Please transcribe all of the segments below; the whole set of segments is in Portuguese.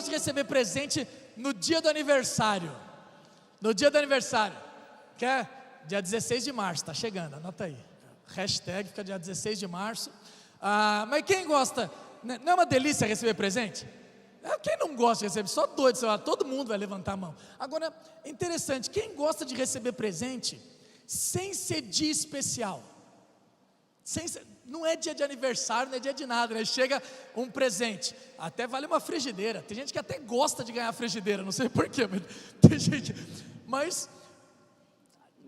gosta de receber presente no dia do aniversário? No dia do aniversário, que é dia 16 de março, está chegando, anota aí. Hashtag fica dia 16 de março. Mas quem gosta, não é uma delícia receber presente? Quem não gosta de receber? Só doido, sei lá, todo mundo vai levantar a mão. Agora, interessante, quem gosta de receber presente sem ser dia especial? Não é dia de aniversário, não é dia de nada, né? Chega um presente, até vale uma frigideira. Tem gente que até gosta de ganhar frigideira, não sei porquê, mas tem gente. Mas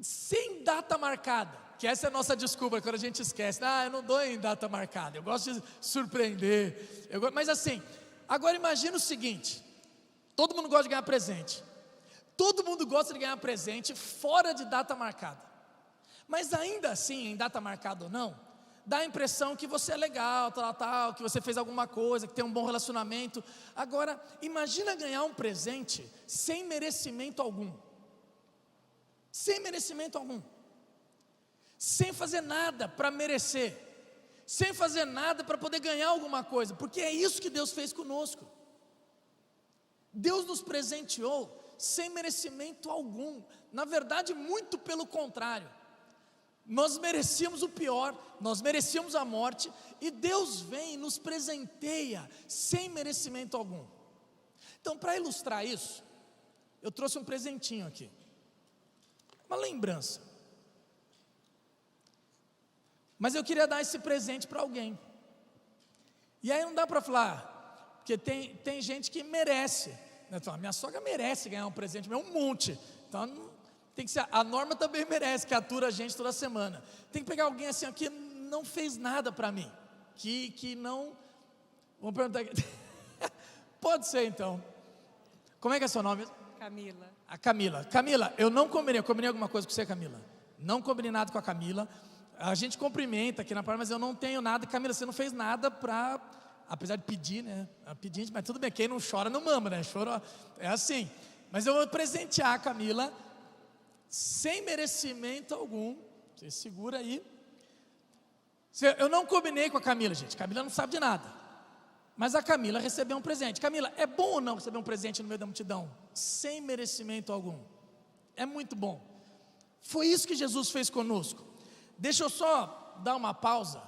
sem data marcada, que essa é a nossa desculpa quando a gente esquece. Eu não dou em data marcada, eu gosto de surpreender. Mas assim, agora imagina o seguinte: todo mundo gosta de ganhar presente, todo mundo gosta de ganhar presente fora de data marcada, mas ainda assim, em data marcada ou não, dá a impressão que você é legal, tal, que você fez alguma coisa, que tem um bom relacionamento. Agora, imagina ganhar um presente sem merecimento algum. Sem merecimento algum. Sem fazer nada para merecer. Sem fazer nada para poder ganhar alguma coisa. Porque é isso que Deus fez conosco. Deus nos presenteou sem merecimento algum. Na verdade, muito pelo contrário. Nós merecíamos o pior, nós merecíamos a morte, e Deus vem e nos presenteia sem merecimento algum. Então, para ilustrar isso, eu trouxe um presentinho aqui, uma lembrança. Mas eu queria dar esse presente para alguém. E aí não dá para falar, porque tem gente que merece, né? Minha sogra merece ganhar um presente, um monte. Então tem que ser, a Norma também merece, que atura a gente toda semana. Tem que pegar alguém assim, que não fez nada para mim, que não, vamos perguntar aqui. Pode ser então. Como é que é seu nome? Camila. A Camila. Camila, eu não combinei alguma coisa com você, Camila? Não combinei nada com a Camila. A gente cumprimenta aqui na parte, mas eu não tenho nada. Camila, você não fez nada para, apesar de pedir, né? Pedinte, mas tudo bem, quem não chora não mama, né? Chora, é assim. Mas eu vou presentear a Camila sem merecimento algum. Você segura aí. Eu não combinei com a Camila, gente. Camila não sabe de nada. Mas a Camila recebeu um presente. Camila, é bom ou não receber um presente no meio da multidão? Sem merecimento algum. É muito bom. Foi isso que Jesus fez conosco. Deixa eu só dar uma pausa,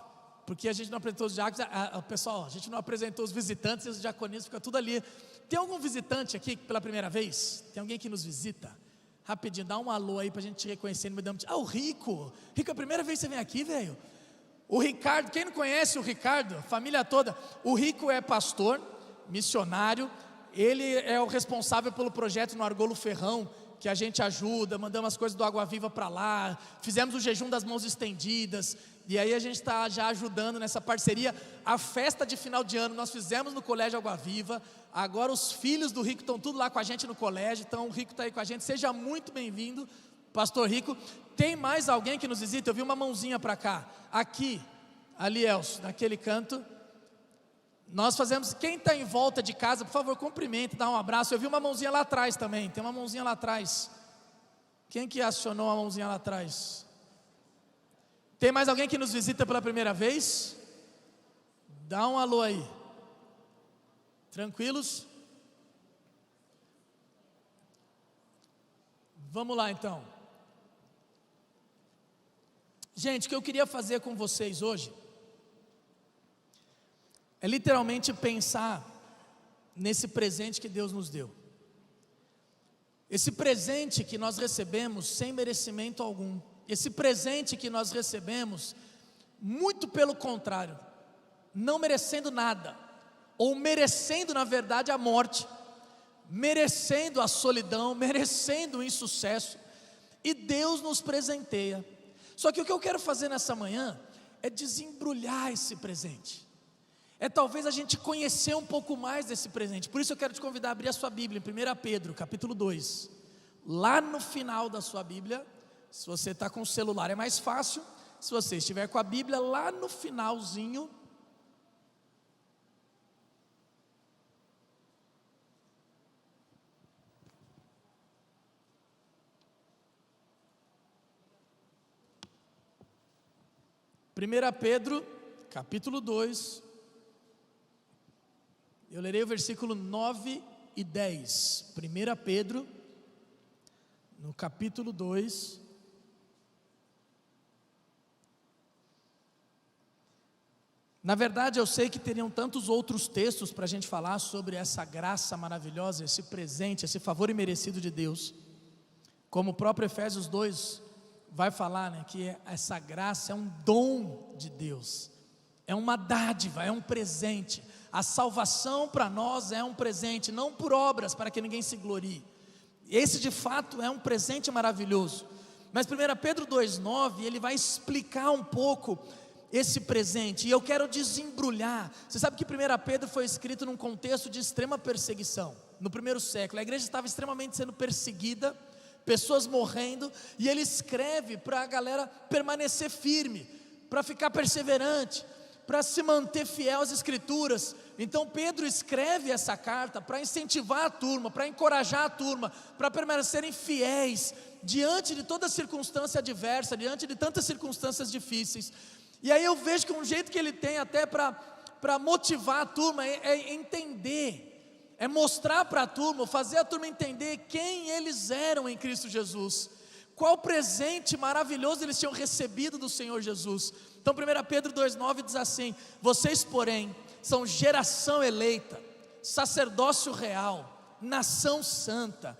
porque a gente não apresentou os diáconos, pessoal, a gente não apresentou os visitantes, e os diaconistas ficam tudo ali. Tem algum visitante aqui pela primeira vez? Tem alguém que nos visita? Rapidinho, dá um alô aí para a gente te reconhecer no meio da multidão. O Rico, é a primeira vez que você vem aqui, velho? O Ricardo, quem não conhece o Ricardo, família toda, o Rico é pastor, missionário, ele é o responsável pelo projeto no Argolo Ferrão, que a gente ajuda, mandamos as coisas do Água Viva para lá, fizemos o jejum das mãos estendidas, e aí a gente está já ajudando nessa parceria. A festa de final de ano nós fizemos no Colégio Água Viva, agora os filhos do Rico estão tudo lá com a gente no colégio, então o Rico está aí com a gente, seja muito bem-vindo, pastor Rico. Tem mais alguém que nos visita? Eu vi uma mãozinha para cá, aqui, ali Elcio, naquele canto. Nós fazemos, quem está em volta de casa, por favor, cumprimente, dá um abraço. Eu vi uma mãozinha lá atrás também, tem uma mãozinha lá atrás. Quem que acionou a mãozinha lá atrás? Tem mais alguém que nos visita pela primeira vez? Dá um alô aí. Tranquilos? Vamos lá então. Gente, o que eu queria fazer com vocês hoje é literalmente pensar nesse presente que Deus nos deu. Esse presente que nós recebemos sem merecimento algum. Esse presente que nós recebemos, muito pelo contrário, não merecendo nada, ou merecendo na verdade a morte, merecendo a solidão, merecendo o insucesso, e Deus nos presenteia. Só que o que eu quero fazer nessa manhã é desembrulhar esse presente. É talvez a gente conhecer um pouco mais desse presente. Por isso eu quero te convidar a abrir a sua Bíblia em 1 Pedro, capítulo 2. Lá no final da sua Bíblia, se você está com o celular é mais fácil. Se você estiver com a Bíblia, lá no finalzinho, Primeira Pedro, capítulo 2, eu lerei o versículo 9 e 10. 1 Pedro, no capítulo 2. Na verdade, eu sei que teriam tantos outros textos para a gente falar sobre essa graça maravilhosa, esse presente, esse favor imerecido de Deus. Como o próprio Efésios 2 vai falar, né, que essa graça é um dom de Deus, é uma dádiva, é um presente. A salvação para nós é um presente, não por obras, para que ninguém se glorie. Esse de fato é um presente maravilhoso. Mas 1 Pedro 2,9, ele vai explicar um pouco esse presente, e eu quero desembrulhar. Você sabe que 1 Pedro foi escrito num contexto de extrema perseguição. No primeiro século, a igreja estava extremamente sendo perseguida, pessoas morrendo, e ele escreve para a galera permanecer firme, para ficar perseverante, para se manter fiel às escrituras. Então Pedro escreve essa carta para incentivar a turma, para encorajar a turma, para permanecerem fiéis, diante de toda circunstância adversa, diante de tantas circunstâncias difíceis. E aí eu vejo que um jeito que ele tem até para motivar a turma é entender, é mostrar para a turma, fazer a turma entender quem eles eram em Cristo Jesus, qual presente maravilhoso eles tinham recebido do Senhor Jesus. Então 1 Pedro 2,9 diz assim: vocês porém são geração eleita, sacerdócio real, nação santa,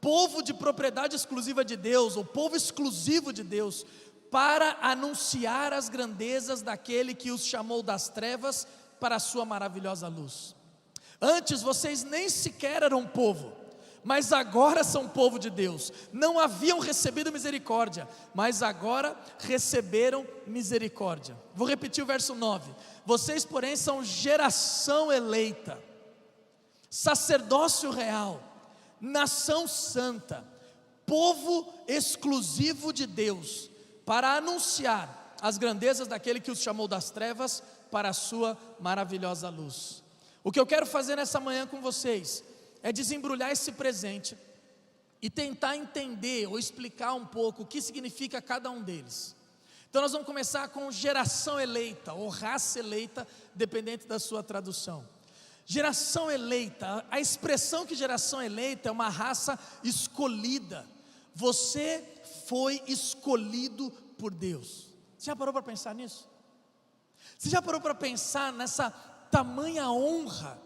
povo de propriedade exclusiva de Deus, ou povo exclusivo de Deus, para anunciar as grandezas daquele que os chamou das trevas para a sua maravilhosa luz. Antes vocês nem sequer eram povo, mas agora são povo de Deus. Não haviam recebido misericórdia, mas agora receberam misericórdia. Vou repetir o verso 9. Vocês porém são geração eleita, sacerdócio real, nação santa, povo exclusivo de Deus, para anunciar as grandezas daquele que os chamou das trevas para a sua maravilhosa luz. O que eu quero fazer nessa manhã com vocês é desembrulhar esse presente e tentar entender ou explicar um pouco o que significa cada um deles. Então nós vamos começar com geração eleita ou raça eleita, dependente da sua tradução. Geração eleita, a expressão que geração eleita é uma raça escolhida. Você foi escolhido por Deus. Você já parou para pensar nisso? Você já parou para pensar nessa tamanha honra,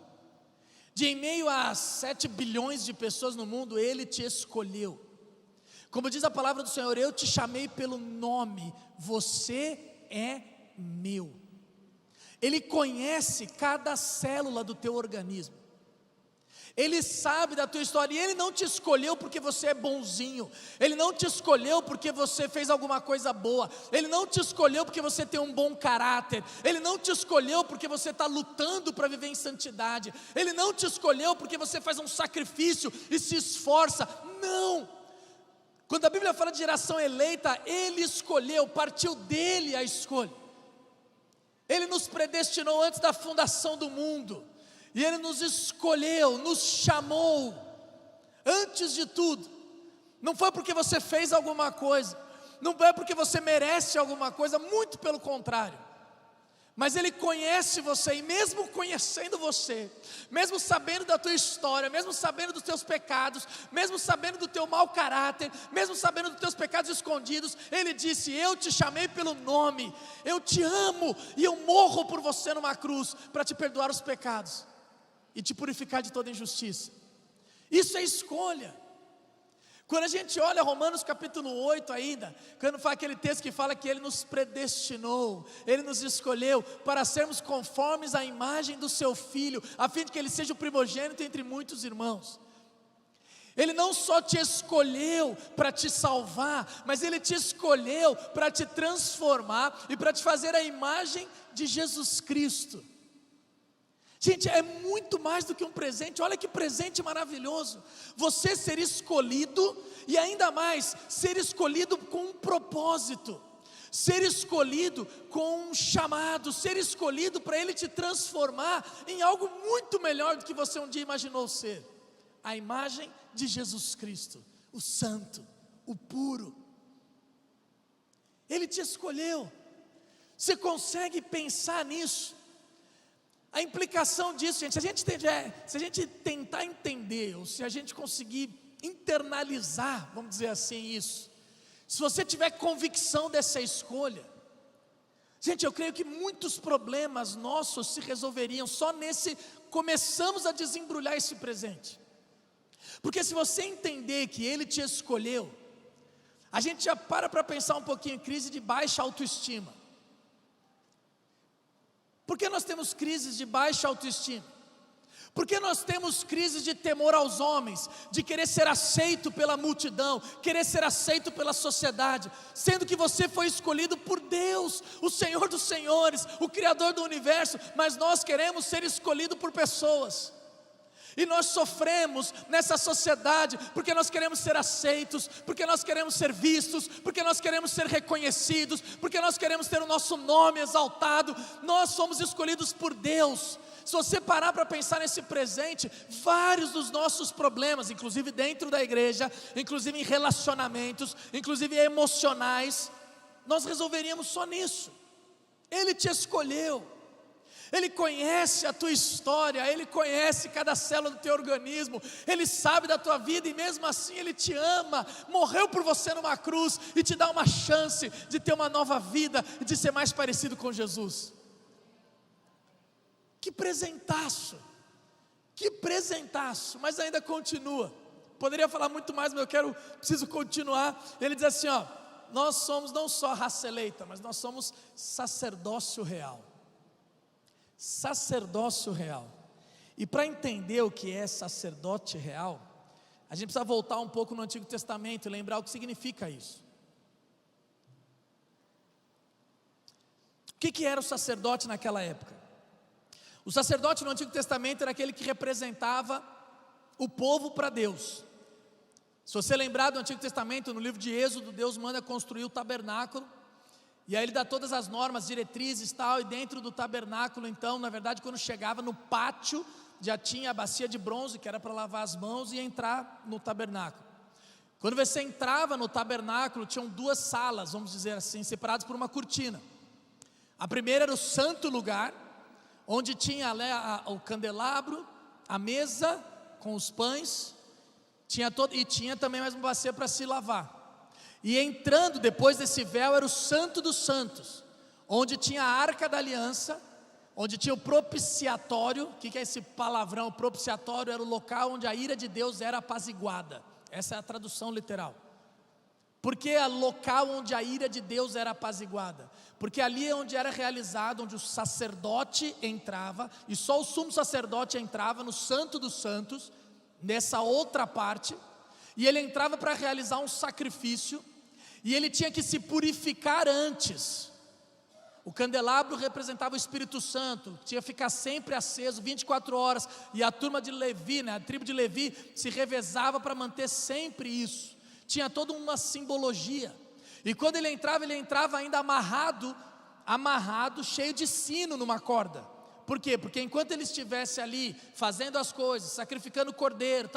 de em meio a 7 bilhões de pessoas no mundo, Ele te escolheu? Como diz a palavra do Senhor: eu te chamei pelo nome, você é meu. Ele conhece cada célula do teu organismo, Ele sabe da tua história, e Ele não te escolheu porque você é bonzinho, Ele não te escolheu porque você fez alguma coisa boa, Ele não te escolheu porque você tem um bom caráter, Ele não te escolheu porque você está lutando para viver em santidade, Ele não te escolheu porque você faz um sacrifício e se esforça. Não! Quando a Bíblia fala de geração eleita, Ele escolheu, partiu dEle a escolha. Ele nos predestinou antes da fundação do mundo, e Ele nos escolheu, nos chamou, antes de tudo. Não foi porque você fez alguma coisa, não é porque você merece alguma coisa, muito pelo contrário. Mas Ele conhece você, e mesmo conhecendo você, mesmo sabendo da tua história, mesmo sabendo dos teus pecados, mesmo sabendo do teu mau caráter, mesmo sabendo dos teus pecados escondidos, Ele disse: eu te chamei pelo nome, eu te amo, e eu morro por você numa cruz, para te perdoar os pecados e te purificar de toda injustiça. Isso é escolha. Quando a gente olha Romanos capítulo 8 ainda, quando fala aquele texto que fala que Ele nos predestinou, Ele nos escolheu para sermos conformes à imagem do Seu Filho, a fim de que Ele seja o primogênito entre muitos irmãos. Ele não só te escolheu para te salvar, mas Ele te escolheu para te transformar e para te fazer a imagem de Jesus Cristo. Gente, é muito mais do que um presente. Olha que presente maravilhoso, você ser escolhido, e ainda mais, ser escolhido com um propósito, ser escolhido com um chamado, ser escolhido para Ele te transformar em algo muito melhor do que você um dia imaginou ser, a imagem de Jesus Cristo, o santo, o puro. Ele te escolheu. Você consegue pensar nisso? A implicação disso, gente, se a gente tentar entender, ou se a gente conseguir internalizar, vamos dizer assim, isso, se você tiver convicção dessa escolha, gente, eu creio que muitos problemas nossos se resolveriam só começamos a desembrulhar esse presente. Porque se você entender que Ele te escolheu, a gente já para pensar um pouquinho em crise de baixa autoestima. Por que nós temos crises de baixa autoestima? Por que nós temos crises de temor aos homens, de querer ser aceito pela multidão, querer ser aceito pela sociedade, sendo que você foi escolhido por Deus, o Senhor dos senhores, o Criador do universo, mas nós queremos ser escolhidos por pessoas. E nós sofremos nessa sociedade, porque nós queremos ser aceitos, porque nós queremos ser vistos, porque nós queremos ser reconhecidos, porque nós queremos ter o nosso nome exaltado. Nós somos escolhidos por Deus. Se você parar para pensar nesse presente, vários dos nossos problemas, inclusive dentro da igreja, inclusive em relacionamentos, inclusive emocionais, nós resolveríamos só nisso. Ele te escolheu. Ele conhece a tua história, Ele conhece cada célula do teu organismo, Ele sabe da tua vida e mesmo assim Ele te ama, morreu por você numa cruz e te dá uma chance de ter uma nova vida e de ser mais parecido com Jesus. Que presentaço, mas ainda continua. Poderia falar muito mais, mas preciso continuar. Ele diz assim, nós somos não só raça eleita, mas nós somos sacerdócio real. Sacerdócio real. E para entender o que é sacerdote real, a gente precisa voltar um pouco no Antigo Testamento e lembrar o que significa isso. O que era o sacerdote naquela época? O sacerdote no Antigo Testamento era aquele que representava o povo para Deus. Se você lembrar do Antigo Testamento, no livro de Êxodo, Deus manda construir o tabernáculo. E aí Ele dá todas as normas, diretrizes e tal, e dentro do tabernáculo, então, na verdade, quando chegava no pátio, já tinha a bacia de bronze, que era para lavar as mãos e entrar no tabernáculo. Quando você entrava no tabernáculo, tinham duas salas, vamos dizer assim, separadas por uma cortina. A primeira era o santo lugar, onde tinha o candelabro, a mesa com os pães, e tinha também mais uma bacia para se lavar. E entrando depois desse véu era o Santo dos Santos, onde tinha a Arca da Aliança, onde tinha o propiciatório. O que é esse palavrão? O propiciatório era o local onde a ira de Deus era apaziguada. Essa é a tradução literal. Por que o local onde a ira de Deus era apaziguada? Porque ali é onde era realizado, onde o sacerdote entrava, e só o sumo sacerdote entrava no Santo dos Santos, nessa outra parte, e ele entrava para realizar um sacrifício, e ele tinha que se purificar antes. O candelabro representava o Espírito Santo, tinha que ficar sempre aceso, 24 horas, e a turma de Levi, a tribo de Levi, se revezava para manter sempre isso. Tinha toda uma simbologia, e quando ele entrava ainda amarrado, cheio de sino numa corda. Por quê? Porque enquanto ele estivesse ali, fazendo as coisas, sacrificando o cordeiro,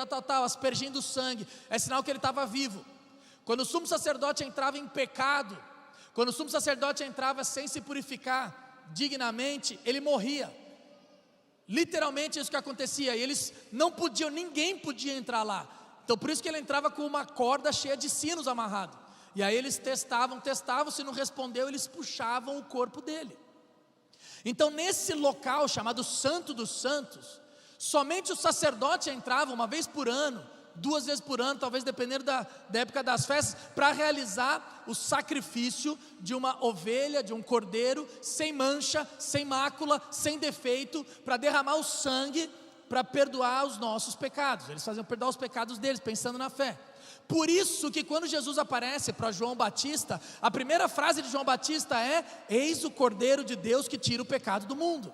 aspergindo o sangue, é sinal que ele estava vivo. Quando o sumo sacerdote entrava em pecado, quando o sumo sacerdote entrava sem se purificar dignamente, ele morria. Literalmente isso que acontecia, e eles não podiam, ninguém podia entrar lá. Então por isso que ele entrava com uma corda cheia de sinos amarrado. E aí eles testavam, se não respondeu, eles puxavam o corpo dele. Então nesse local chamado Santo dos Santos, somente o sacerdote entrava uma vez por ano, 2 vezes por ano, talvez dependendo da época das festas, para realizar o sacrifício de uma ovelha, de um cordeiro, sem mancha, sem mácula, sem defeito, para derramar o sangue, para perdoar os nossos pecados. Eles faziam perdoar os pecados deles, pensando na fé. Por isso que quando Jesus aparece para João Batista, a primeira frase de João Batista é: eis o Cordeiro de Deus que tira o pecado do mundo.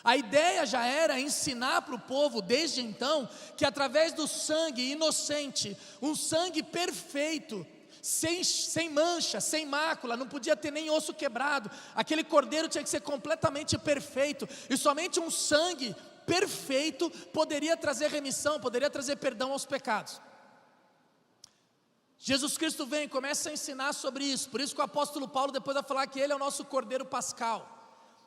A ideia já era ensinar para o povo desde então, que através do sangue inocente, um sangue perfeito, sem mancha, sem mácula, não podia ter nem osso quebrado, aquele cordeiro tinha que ser completamente perfeito, e somente um sangue perfeito poderia trazer remissão, poderia trazer perdão aos pecados. Jesus Cristo vem e começa a ensinar sobre isso, por isso que o apóstolo Paulo depois vai falar que ele é o nosso cordeiro pascal.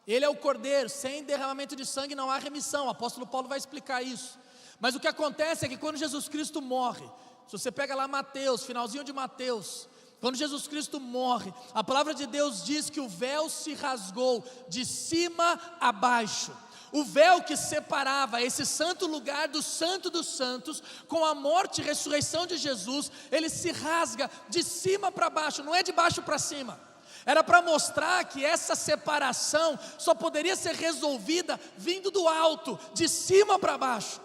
Ele é o Cordeiro, sem derramamento de sangue não há remissão. O apóstolo Paulo vai explicar isso. Mas o que acontece é que quando Jesus Cristo morre, se você pega lá Mateus, finalzinho de Mateus, quando Jesus Cristo morre, a palavra de Deus diz que o véu se rasgou de cima a baixo. O véu que separava esse santo lugar do santo dos santos, com a morte e ressurreição de Jesus, ele se rasga de cima para baixo, não é de baixo para cima. Era para mostrar que essa separação só poderia ser resolvida vindo do alto, de cima para baixo.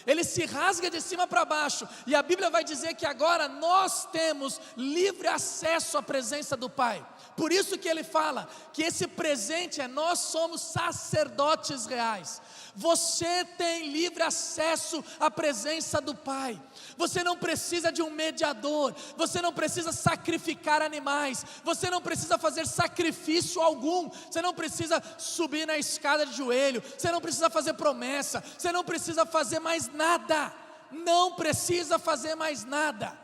Ele se rasga de cima para baixo, e a Bíblia vai dizer que agora nós temos livre acesso à presença do Pai. Por isso que ele fala que esse presente nós somos sacerdotes reais. Você tem livre acesso à presença do Pai. Você não precisa de um mediador, você não precisa sacrificar animais, você não precisa fazer sacrifício algum, você não precisa subir na escada de joelho, você não precisa fazer promessa, você não precisa fazer mais nada, não precisa fazer mais nada.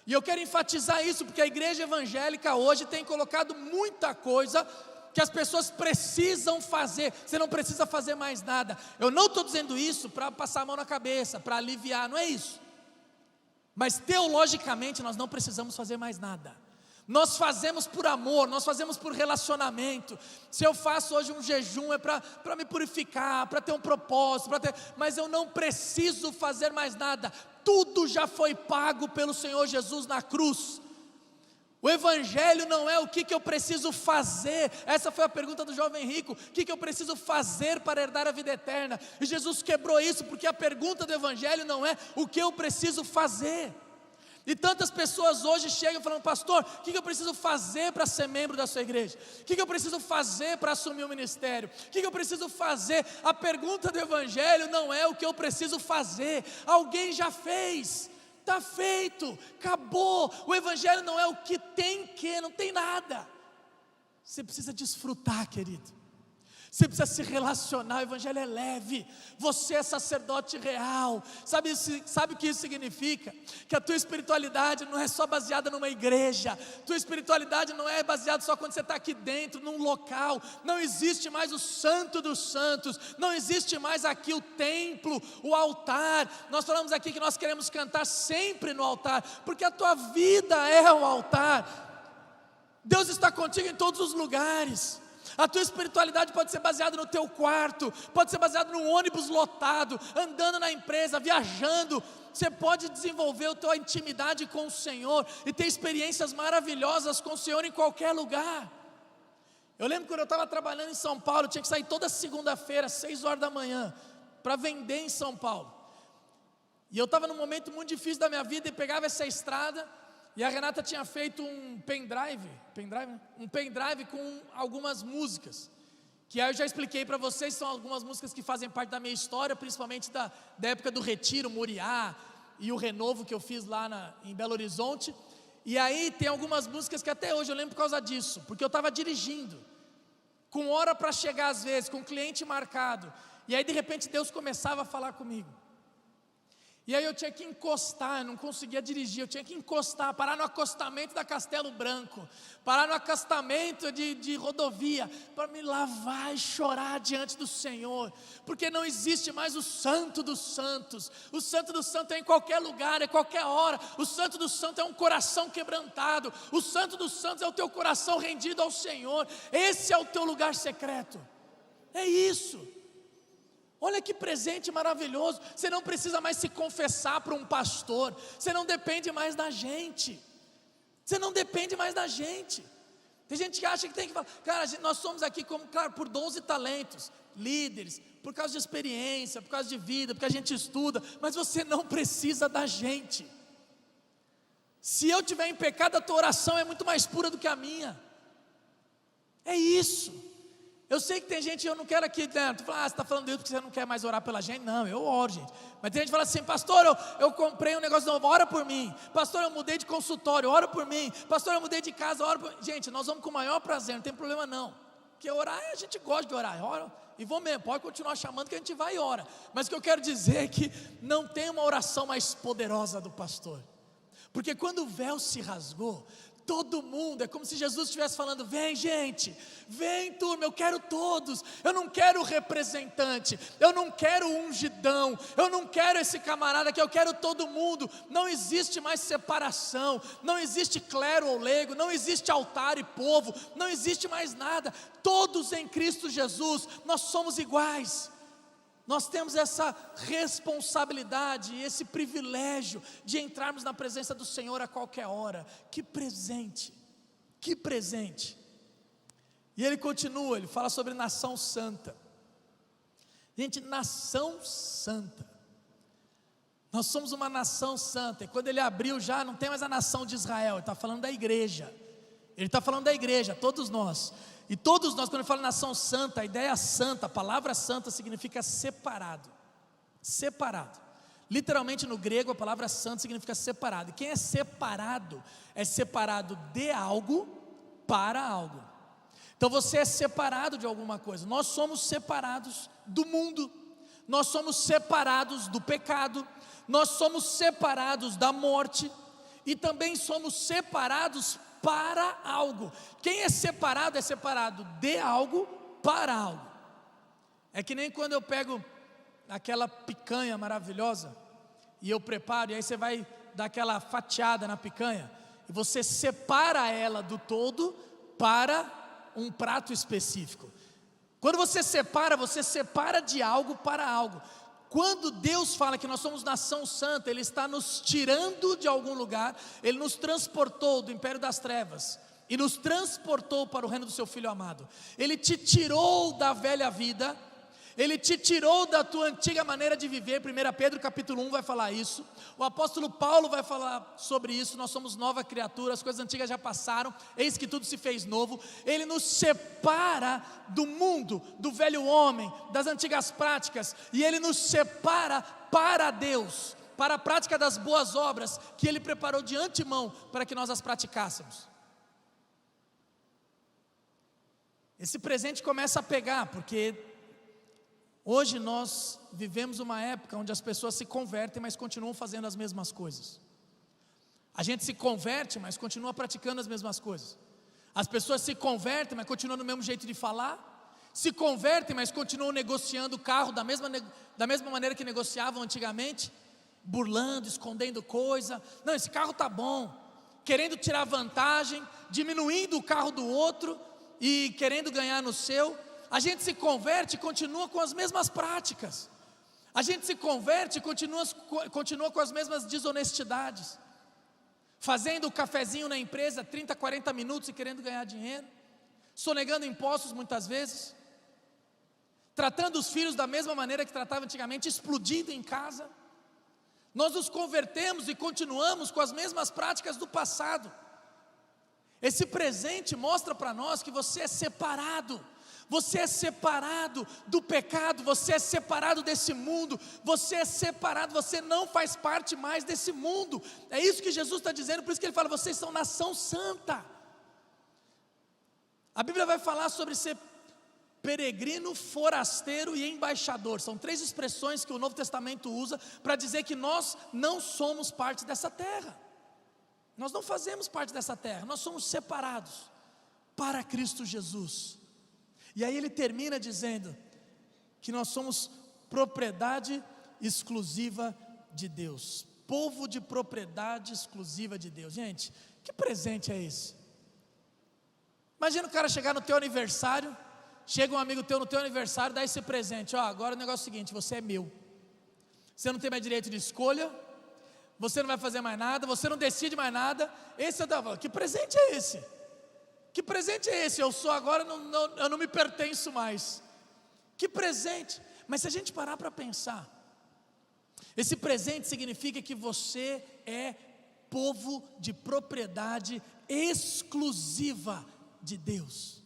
E eu quero enfatizar isso porque a igreja evangélica hoje tem colocado muita coisa que as pessoas precisam fazer. Você não precisa fazer mais nada. Eu não estou dizendo isso para passar a mão na cabeça, para aliviar, não é isso. Mas teologicamente nós não precisamos fazer mais nada. Nós fazemos por amor, nós fazemos por relacionamento. Se eu faço hoje um jejum é para me purificar, para ter um propósito, mas eu não preciso fazer mais nada. Tudo já foi pago pelo Senhor Jesus na cruz. O evangelho não é o que eu preciso fazer. Essa foi a pergunta do jovem rico: o que eu preciso fazer para herdar a vida eterna? E Jesus quebrou isso, porque a pergunta do evangelho não é o que eu preciso fazer. E tantas pessoas hoje chegam falando: pastor, o que eu preciso fazer para ser membro da sua igreja? O que eu preciso fazer para assumir o ministério? O que eu preciso fazer? A pergunta do evangelho não é o que eu preciso fazer, alguém já fez, está feito, acabou. O evangelho não é o que tem que, não tem nada. Você precisa desfrutar, querido. Você precisa se relacionar, o evangelho é leve. Você é sacerdote real. Sabe o que isso significa? Que a tua espiritualidade não é só baseada numa igreja. Tua espiritualidade não é baseada só quando você está aqui dentro, num local. Não existe mais o santo dos santos. Não existe mais aqui o templo, o altar. Nós falamos aqui que nós queremos cantar sempre no altar, porque a tua vida é o altar. Deus está contigo em todos os lugares. A tua espiritualidade pode ser baseada no teu quarto, pode ser baseada num ônibus lotado, andando na empresa, viajando. Você pode desenvolver a tua intimidade com o Senhor e ter experiências maravilhosas com o Senhor em qualquer lugar. Eu lembro quando eu estava trabalhando em São Paulo, eu tinha que sair toda segunda-feira, 6 horas da manhã, para vender em São Paulo. E eu estava num momento muito difícil da minha vida e pegava essa estrada. E a Renata tinha feito um pendrive com algumas músicas, que aí eu já expliquei para vocês, são algumas músicas que fazem parte da minha história, principalmente da época do Retiro, Moriá, e o renovo que eu fiz lá em Belo Horizonte. E aí tem algumas músicas que até hoje eu lembro por causa disso, porque eu estava dirigindo, com hora para chegar às vezes, com cliente marcado, e aí de repente Deus começava a falar comigo. E aí eu tinha que encostar, eu não conseguia dirigir, eu tinha que encostar, parar no acostamento da Castelo Branco, parar no acostamento de rodovia, para me lavar e chorar diante do Senhor, porque não existe mais o santo dos santos. O santo dos santos é em qualquer lugar, é qualquer hora. O santo dos santos é um coração quebrantado, o santo dos santos é o teu coração rendido ao Senhor. Esse é o teu lugar secreto, é isso. Olha que presente maravilhoso. Você não precisa mais se confessar para um pastor. Você não depende mais da gente. Você não depende mais da gente. Tem gente que acha que tem que falar: cara, nós somos aqui claro, por dons e talentos, líderes, por causa de experiência, por causa de vida, porque a gente estuda. Mas você não precisa da gente. Se eu estiver em pecado, a tua oração é muito mais pura do que a minha. É isso. Eu sei que tem gente, eu não quero aqui, né? Tu fala: você está falando isso porque você não quer mais orar pela gente? Não, eu oro, gente. Mas tem gente que fala assim: pastor, eu comprei um negócio novo, ora por mim. Pastor, eu mudei de consultório, ora por mim. Pastor, eu mudei de casa, ora por mim. Gente, nós vamos com o maior prazer, não tem problema não. Porque orar, a gente gosta de orar, ora, e vou mesmo, pode continuar chamando que a gente vai e ora. Mas o que eu quero dizer é que não tem uma oração mais poderosa do pastor. Porque quando o véu se rasgou, todo mundo. É como se Jesus estivesse falando: vem gente, vem turma, eu quero todos. Eu não quero representante, eu não quero ungidão, eu não quero esse camarada aqui, eu quero todo mundo. Não existe mais separação, não existe clero ou leigo, não existe altar e povo, não existe mais nada. Todos em Cristo Jesus, nós somos iguais. Nós temos essa responsabilidade, esse privilégio de entrarmos na presença do Senhor a qualquer hora. Que presente, que presente. E ele continua, ele fala sobre nação santa. Gente, nação santa. Nós somos uma nação santa. E quando ele abriu já, não tem mais a nação de Israel, ele está falando da igreja. Ele está falando da igreja, todos nós. E todos nós, quando ele fala nação santa, a ideia santa, a palavra santa significa separado. Separado. Literalmente no grego a palavra santo significa separado. E quem é separado de algo para algo. Então você é separado de alguma coisa. Nós somos separados do mundo. Nós somos separados do pecado. Nós somos separados da morte. E também somos separados para algo. Quem é separado de algo para algo. É que nem quando eu pego aquela picanha maravilhosa e eu preparo, e aí você vai dar aquela fatiada na picanha e você separa ela do todo para um prato específico. Quando você separa de algo para algo. Quando Deus fala que nós somos nação santa, Ele está nos tirando de algum lugar. Ele nos transportou do império das trevas e nos transportou para o reino do seu Filho amado. Ele te tirou da velha vida, Ele te tirou da tua antiga maneira de viver. 1 Pedro capítulo 1 vai falar isso. O apóstolo Paulo vai falar sobre isso. Nós somos nova criatura, as coisas antigas já passaram, eis que tudo se fez novo. Ele nos separa do mundo, do velho homem, das antigas práticas, e Ele nos separa para Deus, para a prática das boas obras, que Ele preparou de antemão para que nós as praticássemos. Esse presente começa a pegar, porque hoje nós vivemos uma época onde as pessoas se convertem, mas continuam fazendo as mesmas coisas. A gente se converte, mas continua praticando as mesmas coisas. As pessoas se convertem, mas continuam no mesmo jeito de falar. Se convertem, mas continuam negociando o carro da mesma maneira que negociavam antigamente, burlando, escondendo coisa. Não, esse carro está bom. Querendo tirar vantagem, diminuindo o carro do outro e querendo ganhar no seu. A gente se converte e continua com as mesmas práticas. A gente se converte e continua com as mesmas desonestidades. Fazendo o cafezinho na empresa 30, 40 minutos e querendo ganhar dinheiro. Sonegando impostos muitas vezes. Tratando os filhos da mesma maneira que tratava antigamente, explodindo em casa. Nós nos convertemos e continuamos com as mesmas práticas do passado. Esse presente mostra para nós que você é separado. Você é separado do pecado, você é separado desse mundo, você é separado, você não faz parte mais desse mundo. É isso que Jesus está dizendo, por isso que Ele fala: vocês são nação santa. A Bíblia vai falar sobre ser peregrino, forasteiro e embaixador. São 3 expressões que o Novo Testamento usa para dizer que nós não somos parte dessa terra. Nós não fazemos parte dessa terra, nós somos separados para Cristo Jesus. E aí ele termina dizendo que nós somos propriedade exclusiva de Deus. Povo de propriedade exclusiva de Deus. Gente, que presente é esse? Imagina o cara chegar no teu aniversário, chega um amigo teu no teu aniversário, dá esse presente: ó, agora o negócio é o seguinte, você é meu. Você não tem mais direito de escolha, você não vai fazer mais nada, você não decide mais nada. Esse é o da... Que presente é esse? Que presente é esse? Eu sou agora, eu não me pertenço mais. Que presente. Mas se a gente parar para pensar, esse presente significa que você é povo de propriedade exclusiva de Deus.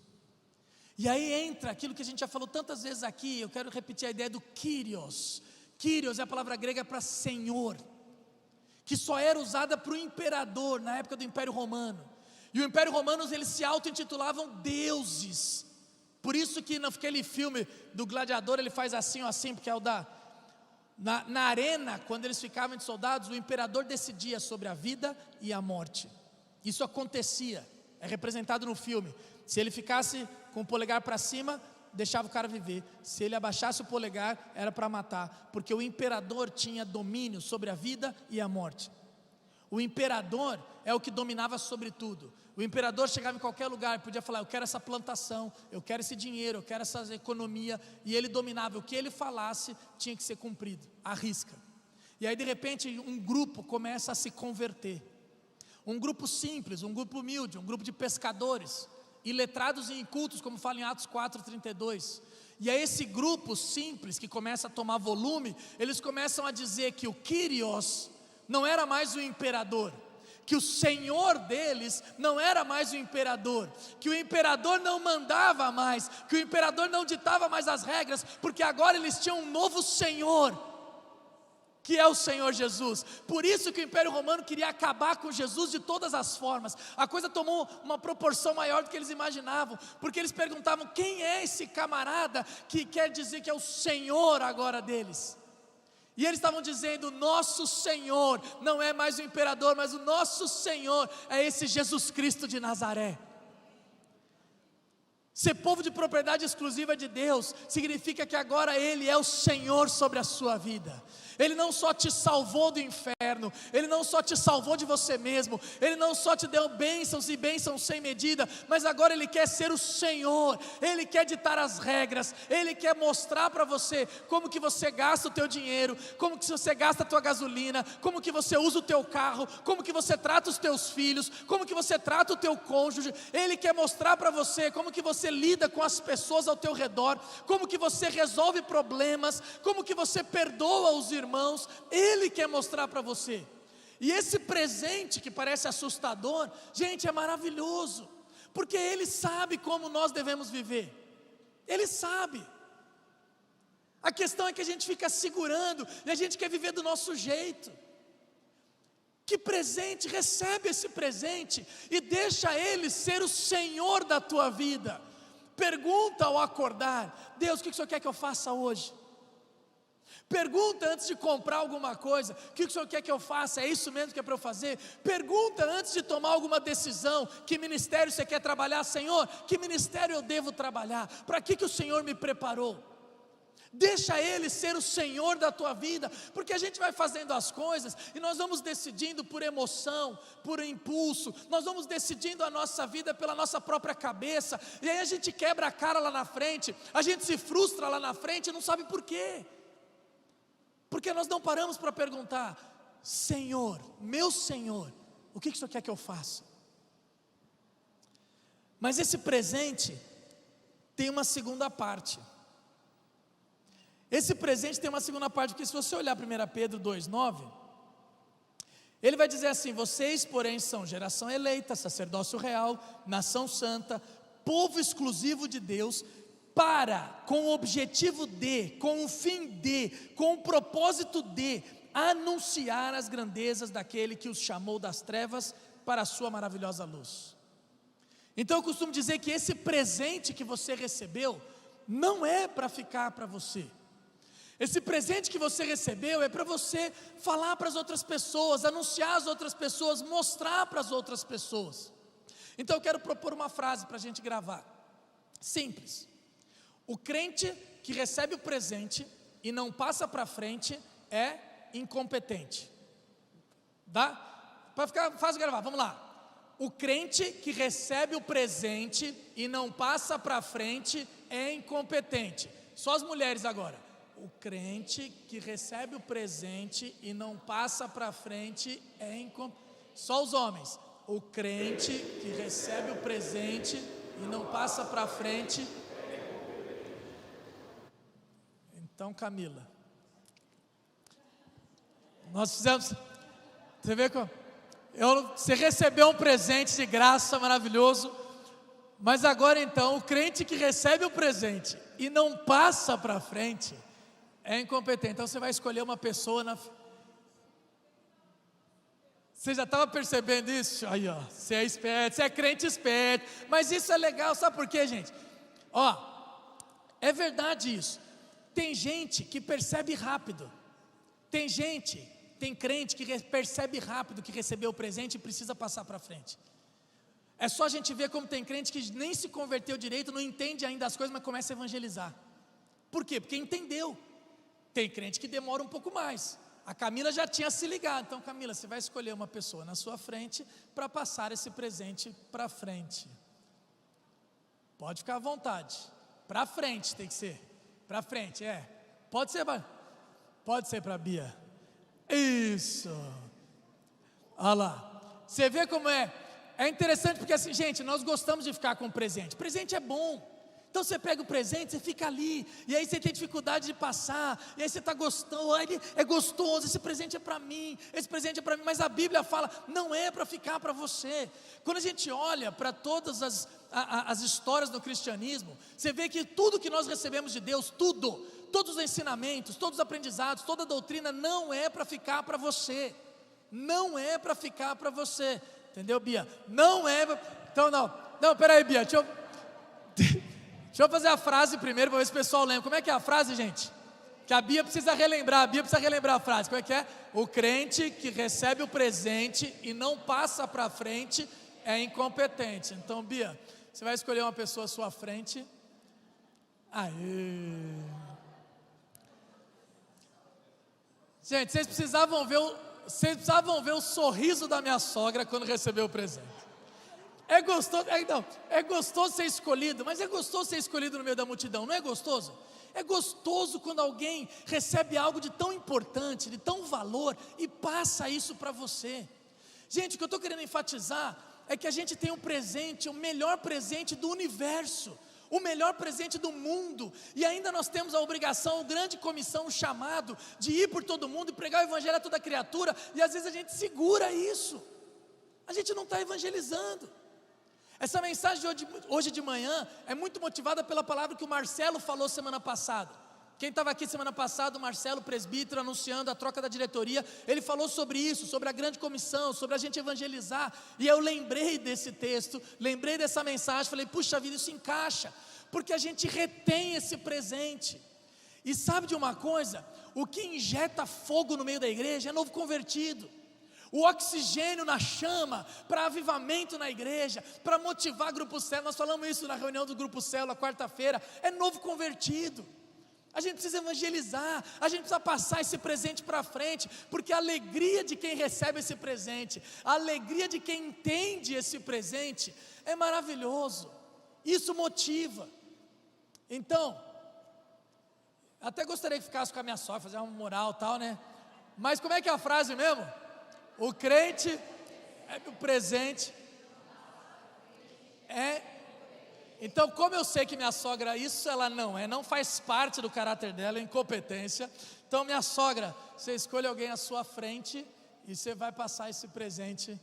E aí entra aquilo que a gente já falou tantas vezes aqui. Eu quero repetir a ideia do Kyrios. Kyrios é a palavra grega para Senhor, que só era usada para o imperador na época do Império Romano. E o Império Romano, eles se auto-intitulavam deuses. Por isso que naquele filme do Gladiador ele faz assim ou assim, porque é o da... Na arena, quando eles ficavam de soldados, o imperador decidia sobre a vida e a morte. Isso acontecia, é representado no filme. Se ele ficasse com o polegar para cima, deixava o cara viver. Se ele abaixasse o polegar, era para matar, porque o imperador tinha domínio sobre a vida e a morte. O imperador é o que dominava sobre tudo. O imperador chegava em qualquer lugar e podia falar: eu quero essa plantação, eu quero esse dinheiro, eu quero essa economia, e ele dominava. O que ele falasse tinha que ser cumprido, à risca. E aí de repente um grupo começa a se converter, um grupo simples, um grupo humilde, um grupo de pescadores, iletrados e incultos, como fala em Atos 4:32. E é esse grupo simples que começa a tomar volume. Eles começam a dizer que o Kyrios não era mais o imperador, que o senhor deles não era mais o imperador, que o imperador não mandava mais, que o imperador não ditava mais as regras, porque agora eles tinham um novo senhor, que é o Senhor Jesus. Por isso que o Império Romano queria acabar com Jesus de todas as formas. A coisa tomou uma proporção maior do que eles imaginavam, porque eles perguntavam: quem é esse camarada que quer dizer que é o Senhor agora deles? E eles estavam dizendo: nosso Senhor não é mais o imperador, mas o nosso Senhor é esse Jesus Cristo de Nazaré. Ser povo de propriedade exclusiva de Deus significa que agora Ele é o Senhor sobre a sua vida. Ele não só te salvou do inferno, Ele não só te salvou de você mesmo, Ele não só te deu bênçãos e bênçãos sem medida, mas agora Ele quer ser o Senhor. Ele quer ditar as regras, Ele quer mostrar para você como que você gasta o teu dinheiro, como que você gasta a tua gasolina, como que você usa o teu carro, como que você trata os teus filhos, como que você trata o teu cônjuge. Ele quer mostrar para você como que você lida com as pessoas ao teu redor, como que você resolve problemas, como que você perdoa os irmãos. Ele quer mostrar para você. E esse presente que parece assustador, gente, é maravilhoso, porque Ele sabe como nós devemos viver. Ele sabe. A questão é que a gente fica segurando e a gente quer viver do nosso jeito. Que presente? Recebe esse presente e deixa Ele ser o Senhor da tua vida. Pergunta ao acordar: Deus, o que o Senhor quer que eu faça hoje? Pergunta antes de comprar alguma coisa: o que o Senhor quer que eu faça? É isso mesmo que é para eu fazer? Pergunta antes de tomar alguma decisão: que ministério você quer trabalhar? Senhor, que ministério eu devo trabalhar? Para que o Senhor me preparou? Deixa Ele ser o Senhor da tua vida, porque a gente vai fazendo as coisas e nós vamos decidindo por emoção, por impulso, nós vamos decidindo a nossa vida pela nossa própria cabeça, e aí a gente quebra a cara lá na frente, a gente se frustra lá na frente e não sabe por quê, porque nós não paramos para perguntar: Senhor, meu Senhor, o que o Senhor quer que eu faça? Mas esse presente tem uma segunda parte. Esse presente tem uma segunda parte, porque se você olhar 1 Pedro 2,9, ele vai dizer assim: vocês, porém, são geração eleita, sacerdócio real, nação santa, povo exclusivo de Deus, com o objetivo de, com o fim de, com o propósito de anunciar as grandezas daquele que os chamou das trevas para a sua maravilhosa luz. Então eu costumo dizer que esse presente que você recebeu não é para ficar para você. Esse presente que você recebeu é para você falar para as outras pessoas, anunciar às outras pessoas, mostrar para as outras pessoas. Então eu quero propor uma frase para a gente gravar, simples: o crente que recebe o presente e não passa para frente é incompetente. Dá? Para ficar fácil de gravar, vamos lá. O crente que recebe o presente e não passa para frente é incompetente. Só as mulheres agora. O crente que recebe o presente e não passa para frente é incompetente. Só os homens. O crente que recebe o presente e não passa para frente. Então, Camila, nós fizemos. Você vê como você recebeu um presente de graça maravilhoso, mas agora então, o crente que recebe o presente e não passa para frente é incompetente. Então você vai escolher uma pessoa Você já estava percebendo isso? Aí ó, você é esperto, você é crente esperto. Mas isso é legal, sabe por quê, gente? Ó, é verdade isso. Tem gente que percebe rápido. Tem crente que percebe rápido que recebeu o presente e precisa passar para frente. É só a gente ver como tem crente que nem se converteu direito, não entende ainda as coisas, mas começa a evangelizar. Por quê? Porque entendeu. Tem crente que demora um pouco mais. A Camila já tinha se ligado. Então, Camila, você vai escolher uma pessoa na sua frente para passar esse presente para frente. Pode ficar à vontade. Para frente tem que ser. Para frente, Pode ser para a Bia. Isso. Olha lá. Você vê como é. É interessante porque assim, gente, nós gostamos de ficar com presente. Presente é bom. Então você pega o presente, você fica ali, e aí você tem dificuldade de passar, e aí você está gostando, aí é gostoso, esse presente é para mim, mas a Bíblia fala, não é para ficar para você. Quando a gente olha para todas as histórias do cristianismo, você vê que tudo que nós recebemos de Deus, todos os ensinamentos, todos os aprendizados, toda a doutrina, não é para ficar para você, não é para ficar para você, entendeu, Bia? Não é, então não, peraí, Bia, deixa eu fazer a frase primeiro para ver se o pessoal lembra. Como é que é a frase, gente? Que a Bia precisa relembrar a frase. Como é que é? O crente que recebe o presente e não passa para frente é incompetente. Então, Bia, você vai escolher uma pessoa à sua frente. Aê! Gente, vocês precisavam ver o sorriso da minha sogra quando recebeu o presente. É gostoso ser escolhido, mas é gostoso ser escolhido no meio da multidão, não é gostoso? É gostoso quando alguém recebe algo de tão importante, de tão valor, e passa isso para você. Gente, o que eu estou querendo enfatizar é que a gente tem um presente, o melhor presente do universo, o melhor presente do mundo, e ainda nós temos a obrigação, a grande comissão, o chamado de ir por todo mundo e pregar o evangelho a toda criatura, e às vezes a gente segura isso, a gente não está evangelizando. Essa mensagem de hoje de manhã é muito motivada pela palavra que o Marcelo falou semana passada. Quem estava aqui semana passada, o Marcelo, presbítero, anunciando a troca da diretoria, ele falou sobre isso, sobre a grande comissão, sobre a gente evangelizar, e eu lembrei desse texto, lembrei dessa mensagem, falei, puxa vida, isso encaixa, porque a gente retém esse presente. E sabe de uma coisa? O que injeta fogo no meio da igreja é novo convertido. O oxigênio na chama, para avivamento na igreja, para motivar Grupo Célula, nós falamos isso na reunião do Grupo Célula, quarta-feira, é novo convertido. A gente precisa evangelizar, a gente precisa passar esse presente para frente, porque a alegria de quem recebe esse presente, a alegria de quem entende esse presente, é maravilhoso, isso motiva. Então, até gostaria que ficasse com a minha sogra, fazer uma moral e tal, né? Mas como é que é a frase mesmo? O crente é o presente Então, como eu sei que minha sogra, isso ela não faz parte do caráter dela, é incompetência. Então, minha sogra, você escolhe alguém à sua frente e você vai passar esse presente.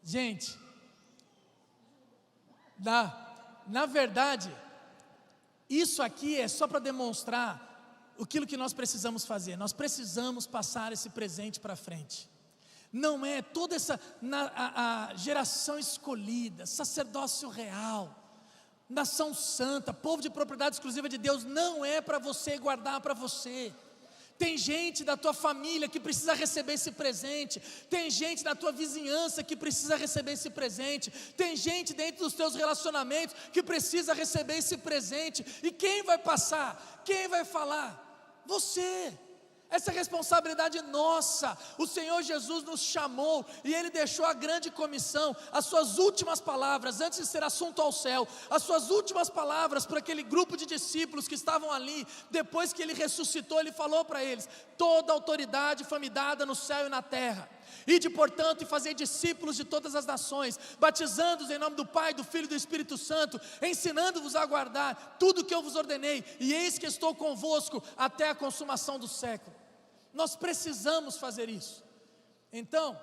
Gente, na verdade, isso aqui é só para demonstrar aquilo que nós precisamos fazer. Nós precisamos passar esse presente para frente. Não é toda a geração escolhida, sacerdócio real, nação santa, povo de propriedade exclusiva de Deus, não é para você guardar para você. Tem gente da tua família que precisa receber esse presente, tem gente da tua vizinhança que precisa receber esse presente, tem gente dentro dos teus relacionamentos que precisa receber esse presente, e quem vai passar? Quem vai falar? Você. Essa responsabilidade nossa. O Senhor Jesus nos chamou e Ele deixou a grande comissão, as suas últimas palavras, antes de ser assunto ao céu, as suas últimas palavras para aquele grupo de discípulos que estavam ali, depois que Ele ressuscitou, Ele falou para eles: toda autoridade foi me dada no céu e na terra. Ide, portanto, e fazei discípulos de todas as nações, batizando-os em nome do Pai, do Filho e do Espírito Santo, ensinando-vos a guardar tudo o que eu vos ordenei, e eis que estou convosco até a consumação do século. Nós precisamos fazer isso. Então,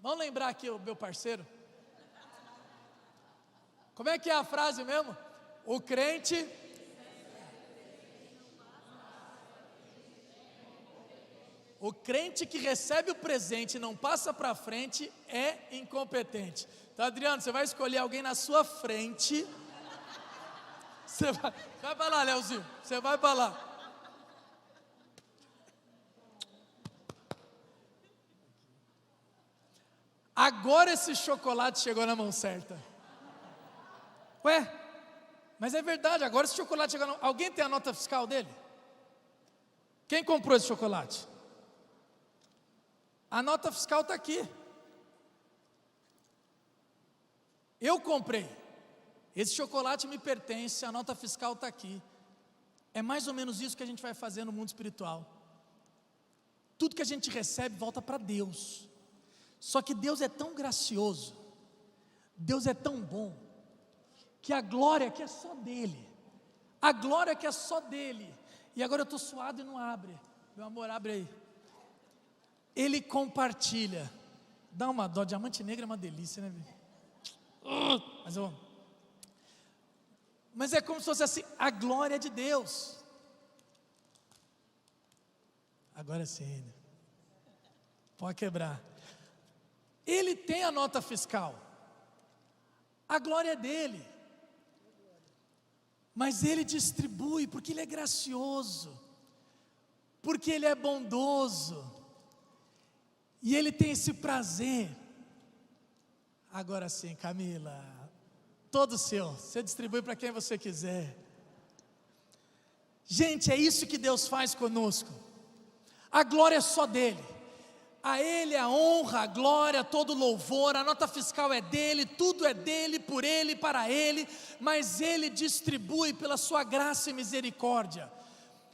vamos lembrar aqui o meu parceiro. Como é que é a frase mesmo? O crente... O crente que recebe o presente e não passa para frente é incompetente. Então, Adriano, você vai escolher alguém na sua frente. Você vai para lá, Leozinho. Você vai para lá. Agora esse chocolate chegou na mão certa. Ué, mas é verdade, agora esse chocolate chegou na mão. Alguém tem a nota fiscal dele? Quem comprou esse chocolate? A nota fiscal está aqui. Eu comprei. Esse chocolate me pertence, a nota fiscal está aqui. É mais ou menos isso que a gente vai fazer no mundo espiritual. Tudo que a gente recebe volta para Deus. Só que Deus é tão gracioso, Deus é tão bom, que a glória que é só dele, a glória que é só dele. E agora eu estou suado e não abre. Meu amor, abre aí. Ele compartilha. Dá uma dó, diamante negro é uma delícia, né? Mas é como se fosse assim, a glória de Deus. Agora sim, pode quebrar. Ele tem a nota fiscal, a glória é dele, mas ele distribui, porque ele é gracioso, porque ele é bondoso, e ele tem esse prazer. Agora sim, Camila, todo seu, você distribui para quem você quiser. Gente, é isso que Deus faz conosco. A glória é só dele, a ele a honra, a glória, todo louvor. A nota fiscal é dele, tudo é dele, por ele, para ele, mas ele distribui pela sua graça e misericórdia.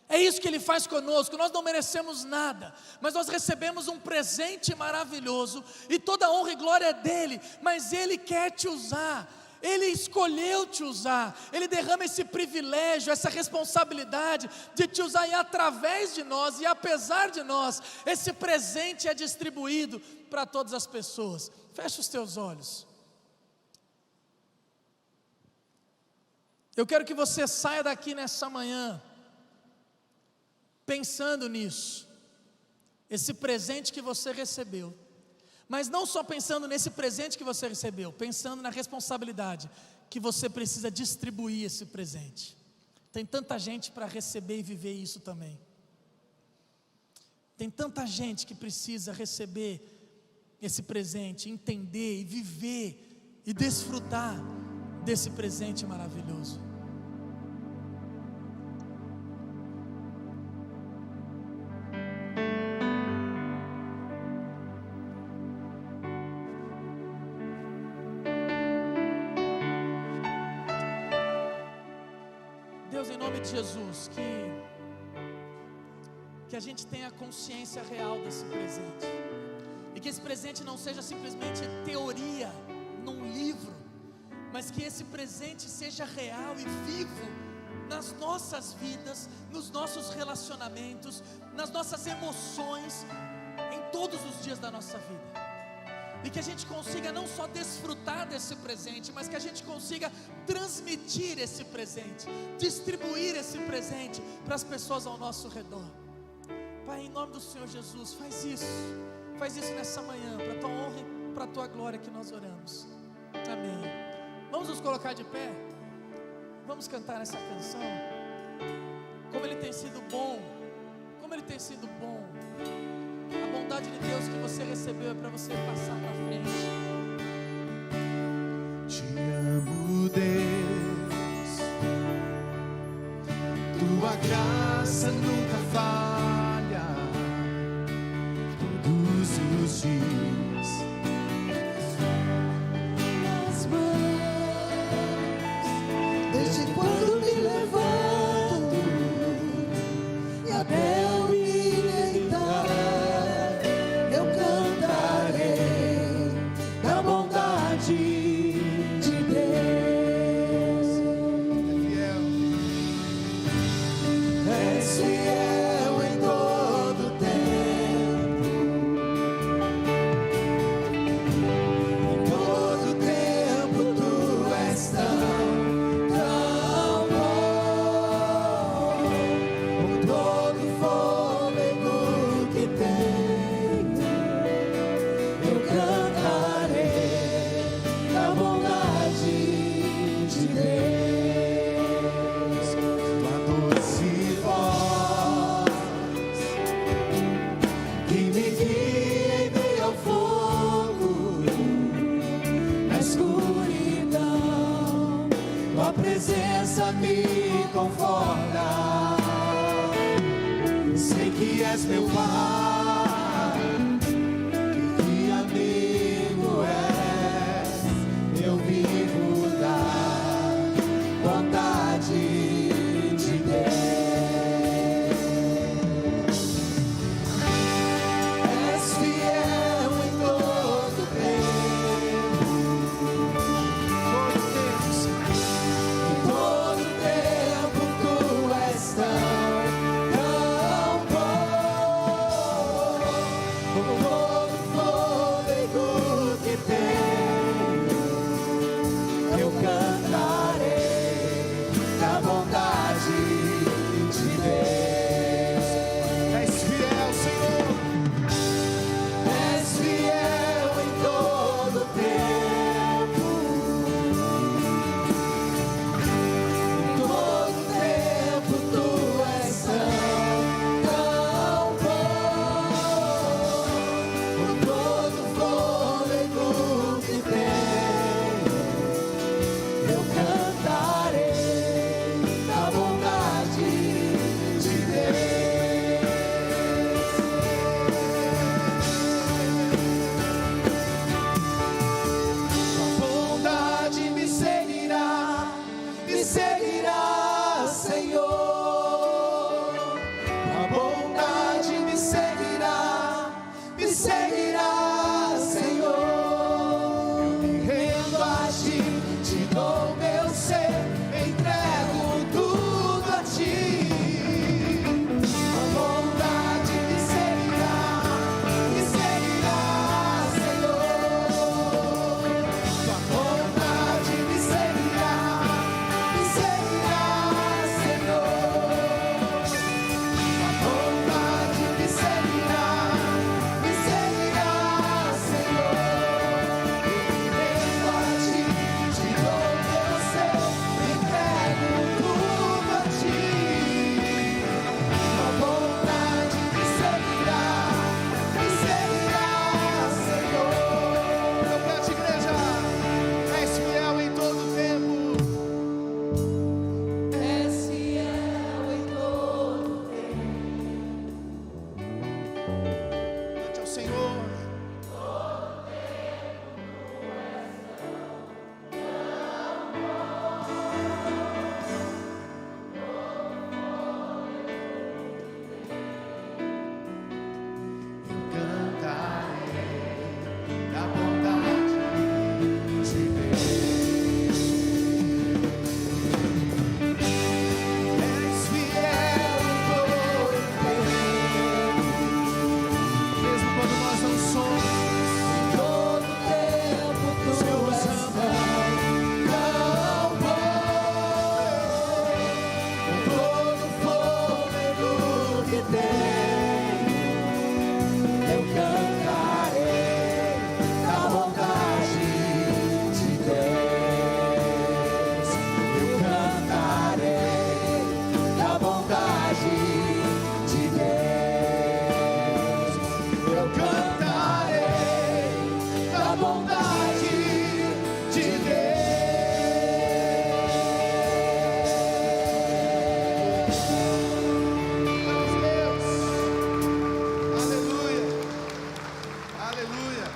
É isso que ele faz conosco. Nós não merecemos nada, mas nós recebemos um presente maravilhoso, e toda a honra e glória é dele, mas ele quer te usar. Ele escolheu te usar, Ele derrama esse privilégio, essa responsabilidade de te usar, e através de nós, e apesar de nós, esse presente é distribuído para todas as pessoas. Fecha os teus olhos. Eu quero que você saia daqui nessa manhã, pensando nisso, esse presente que você recebeu. Mas não só pensando nesse presente que você recebeu, pensando na responsabilidade que você precisa distribuir esse presente. Tem tanta gente para receber e viver isso também. Tem tanta gente que precisa receber esse presente, entender e viver e desfrutar desse presente maravilhoso. Em nome de Jesus, que a gente tenha consciência real desse presente, e que esse presente não seja simplesmente teoria num livro, mas que esse presente seja real e vivo nas nossas vidas, nos nossos relacionamentos, nas nossas emoções, em todos os dias da nossa vida. E que a gente consiga não só desfrutar desse presente, mas que a gente consiga transmitir esse presente, distribuir esse presente para as pessoas ao nosso redor. Pai, em nome do Senhor Jesus, faz isso nessa manhã, para a tua honra e para a tua glória que nós oramos. Amém. Vamos nos colocar de pé, vamos cantar essa canção. Como Ele tem sido bom, como Ele tem sido bom. A bondade de Deus que você recebeu é para você passar para frente. Te amo, Deus, tua graça nunca falha, todos os dias. Nas mãos, desde quando me levanto e até fiel dia me conforta. Sei que és meu Pai, que amigo és. Eu vivo da vontade de Deus. És fiel em todo tempo. Em todo tempo tu és tão bom. Com todo fôlego que tenho, eu cantarei da bondade de Deus. És fiel, Senhor. És fiel em todo tempo. Em todo tempo tu és tão bom. Com todo fôlego que tenho, eu cantarei da bondade de Deus. Tua bondade me seguirá, Senhor. Tua bondade me seguirá, Senhor. Eu me rendo a ti, te dou meu ser, entrego tudo a ti. Tua bondade me seguirá, Senhor. Tua bondade me seguirá, Senhor. Tua bondade me seguirá, Senhor. Eu me rendo a ti, te dou meu ser, entrego tudo a ti. Tua bondade me seguirá, Senhor. Eu canto, igreja. És fiel em todo tempo. És fiel em todo tempo. Cante ao Senhor. Eu cantarei da bondade de Deus. És fiel em todo tempo, mesmo quando nós não somos. Em todo tempo tu és tão bom. Com todo fôlego que tenho, eu cantarei da bondade de Deus. Eu cantarei da bondade de Deus. Eu cantarei da bondade de Deus. Aleluia. Aleluia.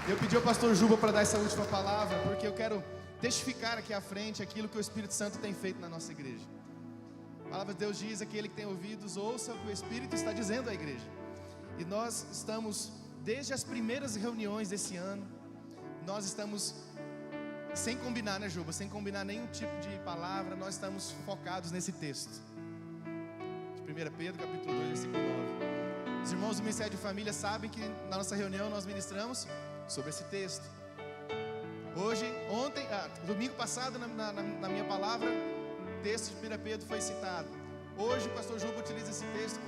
Eu pedi ao pastor Juba para dar essa última palavra, porque eu quero testificar aqui à frente aquilo que o Espírito Santo tem feito na nossa igreja. A palavra de Deus diz: aquele que tem ouvidos, ouça o que o Espírito está dizendo à igreja. E nós estamos, desde as primeiras reuniões desse ano, nós estamos, sem combinar, né, Juba? Sem combinar nenhum tipo de palavra, nós estamos focados nesse texto. De 1 Pedro, capítulo 2, versículo 9. Os irmãos do Ministério de Família sabem que na nossa reunião nós ministramos sobre esse texto. Domingo passado, na minha palavra, o texto de 1 Pedro foi citado. Hoje o pastor Juba utiliza esse texto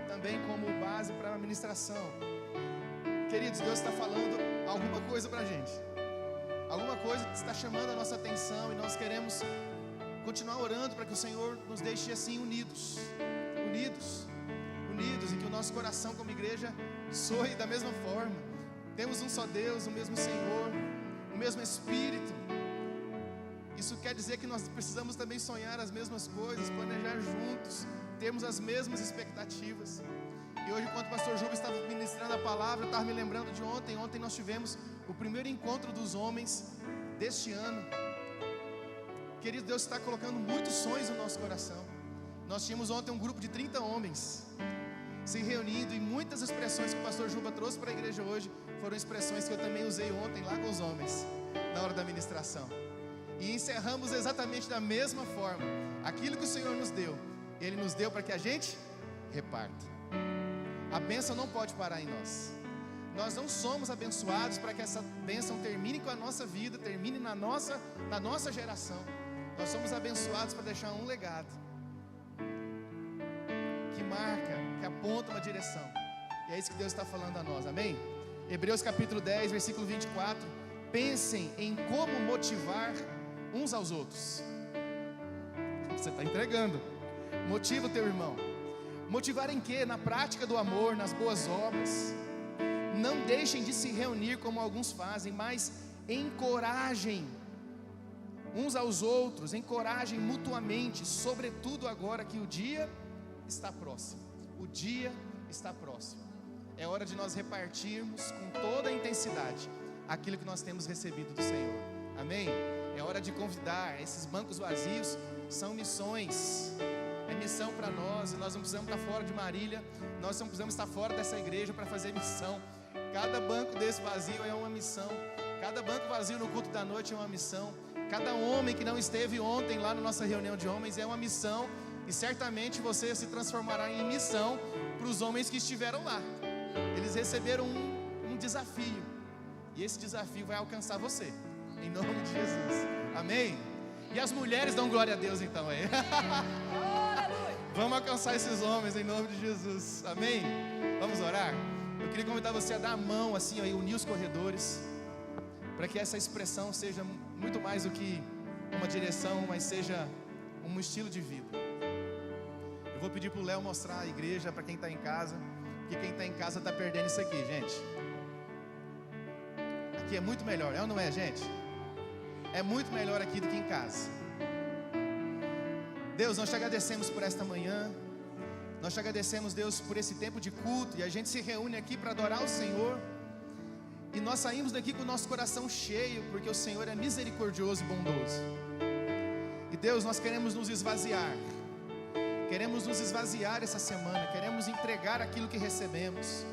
também como base para a ministração. Queridos, Deus está falando alguma coisa para a gente. Alguma coisa está chamando a nossa atenção e nós queremos continuar orando para que o Senhor nos deixe assim unidos, e que o nosso coração como igreja soe da mesma forma. Temos um só Deus, o mesmo Senhor, o mesmo Espírito, e Isso quer dizer que nós precisamos também sonhar as mesmas coisas, planejar juntos, termos as mesmas expectativas. E hoje, enquanto o pastor Juba estava ministrando a palavra, eu estava me lembrando de ontem. Ontem nós tivemos o primeiro encontro dos homens deste ano. Querido, Deus está colocando muitos sonhos no nosso coração. Nós tínhamos ontem um grupo de 30 homens se reunindo, e muitas expressões que o pastor Juba trouxe para a igreja hoje foram expressões que eu também usei ontem lá com os homens, na hora da ministração. E encerramos exatamente da mesma forma. Aquilo que o Senhor nos deu, Ele nos deu para que a gente reparta. A bênção não pode parar em nós. Nós não somos abençoados para que essa bênção termine com a nossa vida, termine na nossa geração. Nós somos abençoados para deixar um legado que marca, que aponta uma direção. E é isso que Deus está falando a nós, amém? Hebreus capítulo 10, versículo 24. Pensem em como motivar uns aos outros. Você está entregando. Motiva o teu irmão. Motivar em quê? Na prática do amor, nas boas obras. Não deixem de se reunir como alguns fazem, mas encorajem uns aos outros, encorajem mutuamente, sobretudo agora que o dia está próximo. O dia está próximo. É hora de nós repartirmos com toda a intensidade aquilo que nós temos recebido do Senhor. Amém? É hora de convidar. Esses bancos vazios são missões. É missão para nós, e nós não precisamos estar fora de Marília, nós não precisamos estar fora dessa igreja para fazer missão. Cada banco desse vazio é uma missão. Cada banco vazio no culto da noite é uma missão. Cada homem que não esteve ontem lá na nossa reunião de homens é uma missão. E certamente você se transformará em missão para os homens que estiveram lá. Eles receberam um desafio, e esse desafio vai alcançar você, em nome de Jesus, amém? E as mulheres dão glória a Deus então aí. Vamos alcançar esses homens em nome de Jesus, amém? Vamos orar? Eu queria convidar você a dar a mão assim, ó, e unir os corredores, para que essa expressão seja muito mais do que uma direção, mas seja um estilo de vida. Eu vou pedir para o Léo mostrar a igreja para quem está em casa, porque quem está em casa está perdendo isso aqui, gente. Aqui é muito melhor, é ou não é, gente? É muito melhor aqui do que em casa. Deus, nós te agradecemos por esta manhã. Nós te agradecemos, Deus, por esse tempo de culto. E a gente se reúne aqui para adorar o Senhor. E nós saímos daqui com o nosso coração cheio, porque o Senhor é misericordioso e bondoso. E Deus, nós queremos nos esvaziar. Queremos nos esvaziar essa semana. Queremos entregar aquilo que recebemos.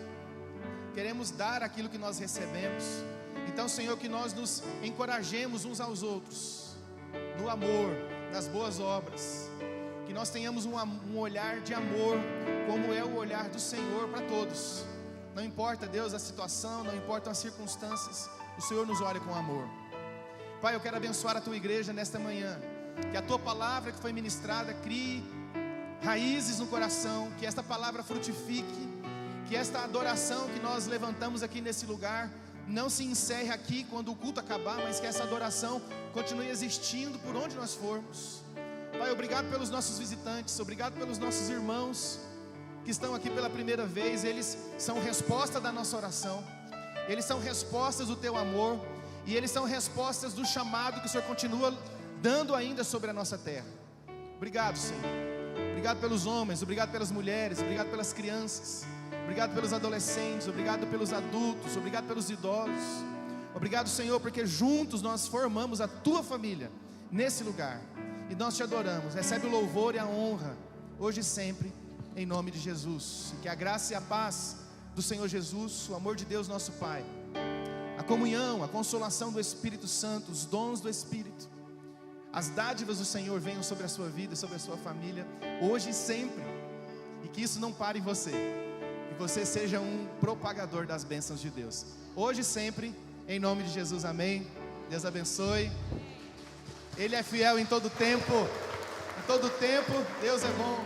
Queremos dar aquilo que nós recebemos. Então, Senhor, que nós nos encorajemos uns aos outros, no amor, nas boas obras. Que nós tenhamos um olhar de amor, como é o olhar do Senhor para todos. Não importa, Deus, a situação, não importam as circunstâncias, o Senhor nos olha com amor. Pai, eu quero abençoar a Tua igreja nesta manhã. Que a Tua palavra que foi ministrada crie raízes no coração, que esta palavra frutifique, que esta adoração que nós levantamos aqui nesse lugar não se encerre aqui quando o culto acabar, mas que essa adoração continue existindo por onde nós formos. Pai, obrigado pelos nossos visitantes, obrigado pelos nossos irmãos que estão aqui pela primeira vez. Eles são resposta da nossa oração, eles são respostas do Teu amor, e eles são respostas do chamado que o Senhor continua dando ainda sobre a nossa terra. Obrigado, Senhor. Obrigado pelos homens, obrigado pelas mulheres, obrigado pelas crianças, obrigado pelos adolescentes, obrigado pelos adultos, obrigado pelos idosos. Obrigado, Senhor, porque juntos nós formamos a Tua família nesse lugar. E nós Te adoramos. Recebe o louvor e a honra, hoje e sempre, em nome de Jesus. Que a graça e a paz do Senhor Jesus, o amor de Deus nosso Pai, a comunhão, a consolação do Espírito Santo, os dons do Espírito, as dádivas do Senhor venham sobre a sua vida, sobre a sua família, hoje e sempre. E que isso não pare em você, que você seja um propagador das bênçãos de Deus, hoje e sempre, em nome de Jesus, amém. Deus abençoe. Ele é fiel em todo tempo. Em todo tempo, Deus é bom.